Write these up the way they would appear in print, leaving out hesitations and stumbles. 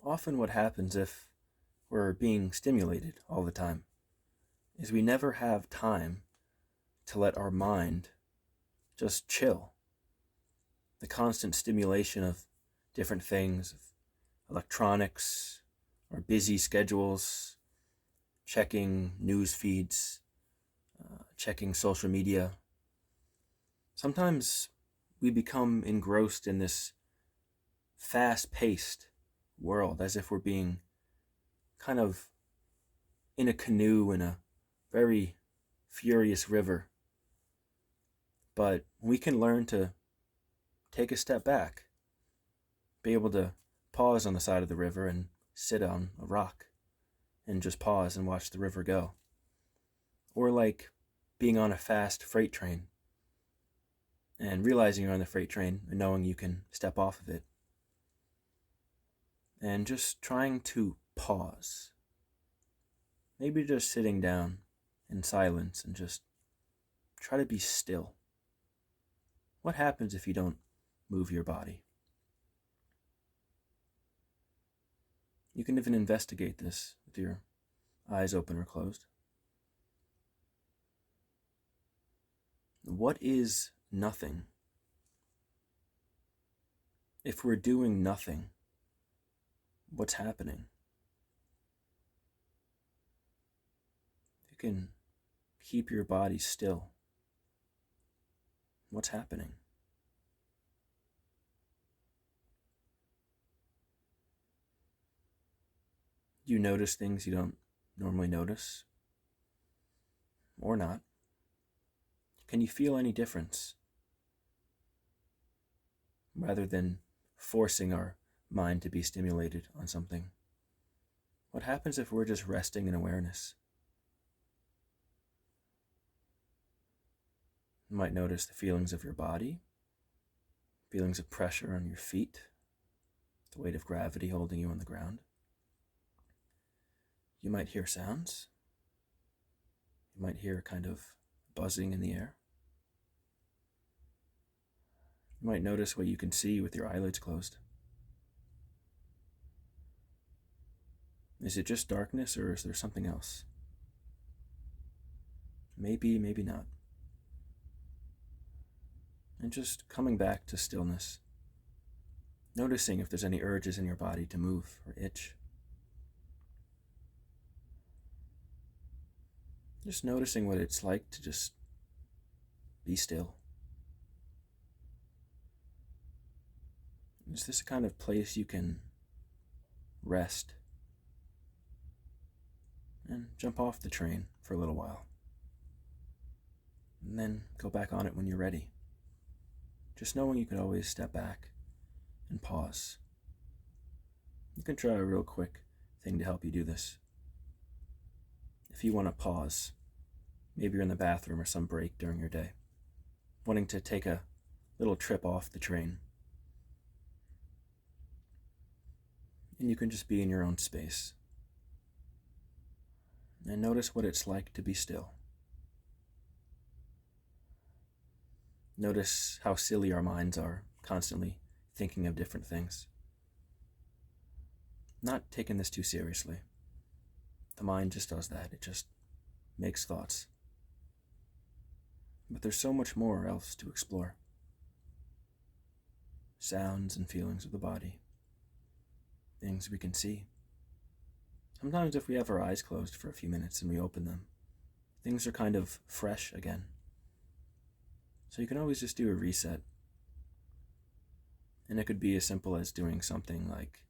Often what happens if we're being stimulated all the time is we never have time to let our mind just chill. The constant stimulation of different things, of electronics, our busy schedules, checking news feeds, checking social media. Sometimes we become engrossed in this fast-paced world as if we're being kind of in a canoe in a very furious river. But we can learn to take a step back, be able to pause on the side of the river and sit on a rock and just pause and watch the river go. Or like being on a fast freight train and realizing you're on the freight train and knowing you can step off of it. And just trying to pause. Maybe just sitting down in silence and just try to be still. What happens if you don't move your body? You can even investigate this with your eyes open or closed. What is nothing? If we're doing nothing, what's happening? You can keep your body still. What's happening? Do you notice things you don't normally notice? Or not? Can you feel any difference? Rather than forcing our mind to be stimulated on something, what happens if we're just resting in awareness? You might notice the feelings of your body, feelings of pressure on your feet, the weight of gravity holding you on the ground. You might hear sounds. You might hear kind of buzzing in the air. You might notice what you can see with your eyelids closed. Is it just darkness, or is there something else? Maybe, maybe not. And just coming back to stillness. Noticing if there's any urges in your body to move or itch. Just noticing what it's like to just be still. Is this a kind of place you can rest and jump off the train for a little while, and then go back on it when you're ready? Just knowing you can always step back and pause. You can try a real quick thing to help you do this. If you want to pause, maybe you're in the bathroom or some break during your day, wanting to take a little trip off the train, and you can just be in your own space and notice what it's like to be still. Notice how silly our minds are, constantly thinking of different things. Not taking this too seriously. The mind just does that. It just makes thoughts. But there's so much more else to explore. Sounds and feelings of the body. Things we can see. Sometimes if we have our eyes closed for a few minutes and we open them, things are kind of fresh again. So you can always just do a reset. And it could be as simple as doing something like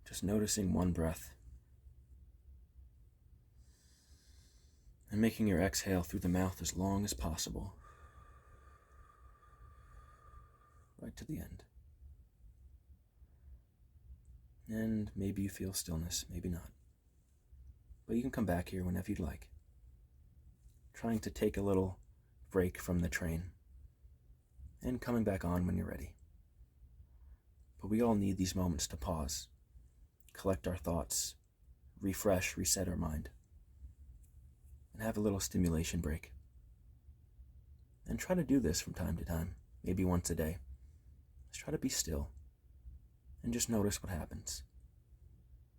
just noticing one breath and making your exhale through the mouth as long as possible, right to the end. And maybe you feel stillness, maybe not. But you can come back here whenever you'd like, trying to take a little break from the train and coming back on when you're ready. But we all need these moments to pause, collect our thoughts, refresh, reset our mind, and have a little stimulation break. And try to do this from time to time, maybe once a day. Just try to be still and just notice what happens.